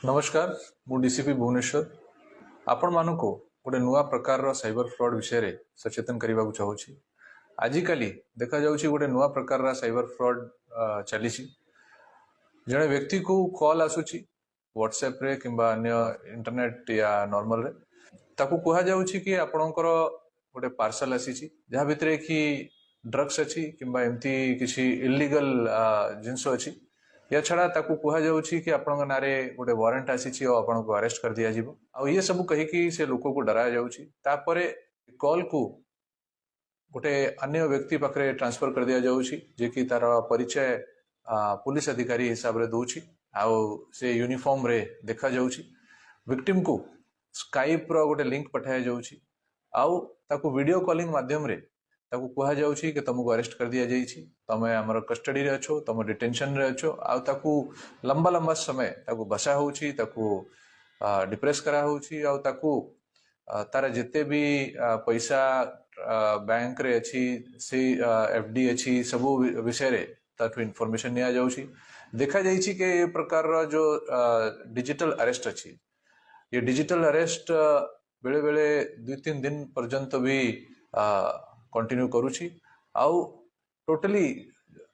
नमस्कार मु डीसीपी भुवनेश्वर आपण मानक गोटे नुआ प्रकार साइबर फ्रॉड विषय सचेतन करने को चाहूँगी। आजिकाली देखा जाउछि गोटे नुआ प्रकार साइबर फ्रॉड चली जड़े व्यक्ति को कॉल आसुची व्हाट्सएप रे किंबा अन्य इंटरनेट या नॉर्मल रे ताकू कहा जाउछि कि आपणकर गोटे पार्सल आसी जहाँ भितर कि ड्रग्स अच्छी किंबा एमती किसी इलीगल जिनस अच्छी या छड़ा ताकू कहा जाउछि कि आपन नारे गोटे वारंट आसी और आपन को अरेस्ट कर दिया जिवो आ ये सब कहिकी से लोक को डरा जाउछि तापरे कॉल को गोटे अन्य व्यक्ति पाखरे ट्रांसफर कर दिया जाउछि जे कि तार परिचय पुलिस अधिकारी हिसाब रे दउछि आ से यूनिफॉर्म रे देखा जाउछि विक्टिम को स्काइप रो गोटे लिंक पठाया जाउछि आउ ताकू वीडियो कॉलिंग माध्यम रे ताकू कहा जाउछि कि तुमको अरेस्ट कर दिया जाइछि तमे हमर कस्टडी रे अछो तुम डिटेंशन रे अछो आ ताकू लंबा लंबा समय ताकू बसा होउछि ताकू डिप्रेस करा होउछि आ ताकू तार जिते भी पैसा बैंक रे अछि से एफडी अछि सब विषय रे ताकू इन्फॉर्मेशन निया जाउछि देखा जाइछि कि ये प्रकार रो जो डिजिटल अरेस्ट अछि ये डिजिटल अरेस्ट बेले बेले 2-3 दिन पर्यंत भी कंटिन्यू करूछि आउ टोटली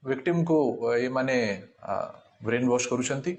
विक्टिम को ये माने ब्रेन वॉश करूछंती